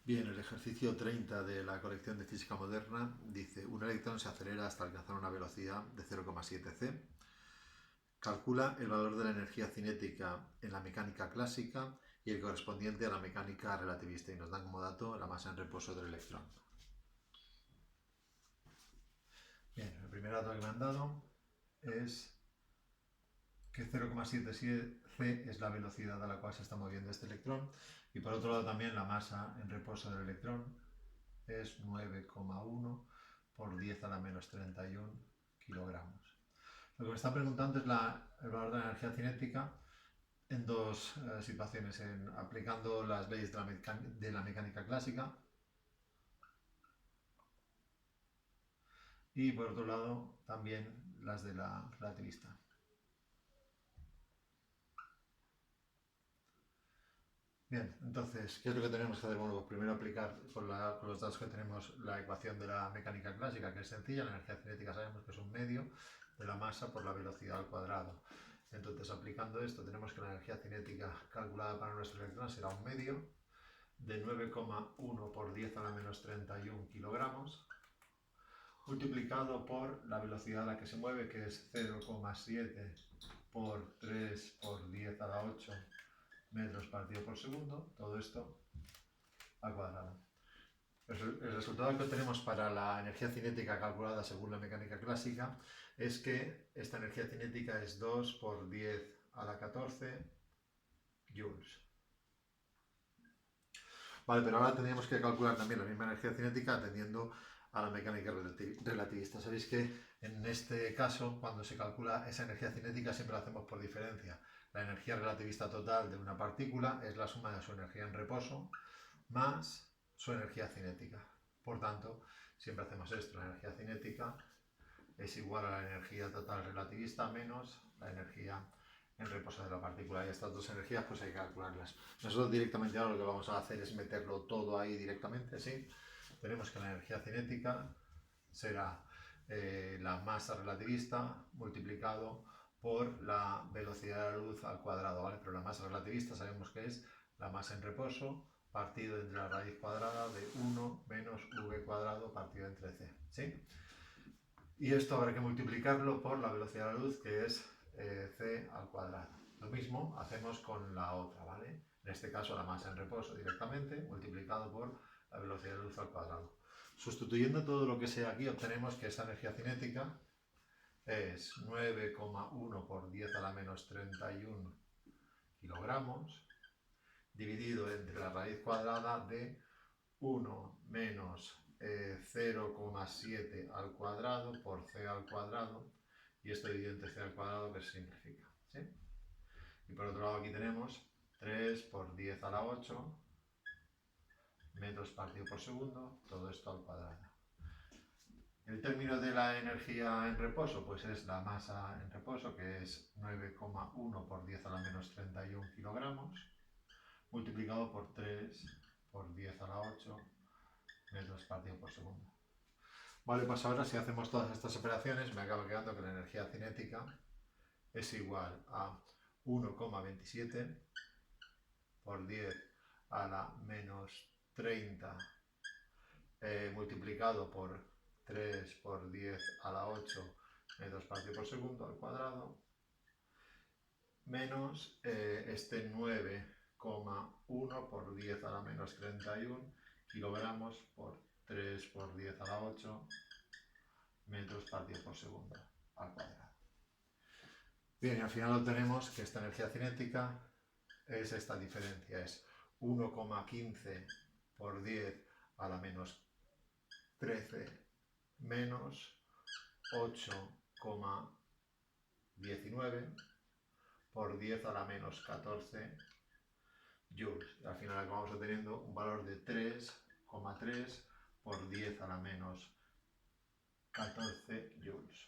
Bien, el ejercicio 30 de la colección de física moderna dice: un electrón se acelera hasta alcanzar una velocidad de 0,7 c. Calcula el valor de la energía cinética en la mecánica clásica y el correspondiente a la mecánica relativista, y nos dan como dato la masa en reposo del electrón. Bien, el primer dato que me han dado es que 0,7 c es la velocidad a la cual se está moviendo este electrón, y por otro lado también la masa en reposo del electrón es 9,1 por 10 a la menos 31 kilogramos. Lo que me está preguntando es el valor de la energía cinética en dos situaciones: aplicando las leyes de la mecánica clásica, y por otro lado también las de la relativista. Bien, entonces, ¿qué es lo que tenemos que hacer? Bueno, pues primero aplicar con los datos que tenemos la ecuación de la mecánica clásica, que es sencilla. La energía cinética sabemos que es un medio de la masa por la velocidad al cuadrado. Entonces, aplicando esto, tenemos que la energía cinética calculada para nuestro electrón será un medio de 9,1 por 10 a la menos 31 kilogramos, multiplicado por la velocidad a la que se mueve, que es 0,7 por 3 por 10 a la 8 metros partido por segundo, todo esto al cuadrado. El resultado que obtenemos para la energía cinética calculada según la mecánica clásica es que esta energía cinética es 2 por 10 a la 14 joules. Vale, pero ahora tendríamos que calcular también la misma energía cinética atendiendo a la mecánica relativista. Sabéis que en este caso, cuando se calcula esa energía cinética, siempre lo hacemos por diferencia. La energía relativista total de una partícula es la suma de su energía en reposo más su energía cinética. Por tanto, siempre hacemos esto: la energía cinética es igual a la energía total relativista menos la energía en reposo de la partícula, y estas dos energías pues hay que calcularlas. Nosotros directamente ahora lo que vamos a hacer es meterlo todo ahí directamente, ¿sí? Tenemos que la energía cinética será la masa relativista multiplicado por la velocidad de la luz al cuadrado, ¿vale? Pero la masa relativista sabemos que es la masa en reposo partido entre la raíz cuadrada de 1 menos v cuadrado partido entre c, ¿sí? Y esto habrá que multiplicarlo por la velocidad de la luz, que es c al cuadrado. Lo mismo hacemos con la otra, ¿vale? En este caso la masa en reposo directamente multiplicado por la velocidad de la luz al cuadrado. Sustituyendo todo lo que sea aquí, obtenemos que esta energía cinética es 9,1 por 10 a la menos 31 kilogramos, dividido entre la raíz cuadrada de 1 menos 0,7 al cuadrado por c al cuadrado, y esto dividido entre c al cuadrado, que se simplifica, ¿sí? Y por otro lado aquí tenemos 3 por 10 a la 8 metros partido por segundo, todo esto al cuadrado. El término de la energía en reposo pues es la masa en reposo, que es 9,1 por 10 a la menos 31 kilogramos, multiplicado por 3 por 10 a la 8 metros partido por segundo. Vale, pues ahora si hacemos todas estas operaciones me acaba quedando que la energía cinética es igual a 1,27 por 10 a la menos 30 multiplicado por 3 por 10 a la 8 metros partido por segundo al cuadrado, menos este 9,1 por 10 a la menos 31 kilogramos por 3 por 10 a la 8 metros partido por segundo al cuadrado. Bien, y al final obtenemos que esta energía cinética es esta diferencia, es 1,15 por 10 a la menos 13 menos 8,19 por 10 a la menos 14 joules. Y al final acabamos obteniendo un valor de 3,3 por 10 a la menos 14 joules.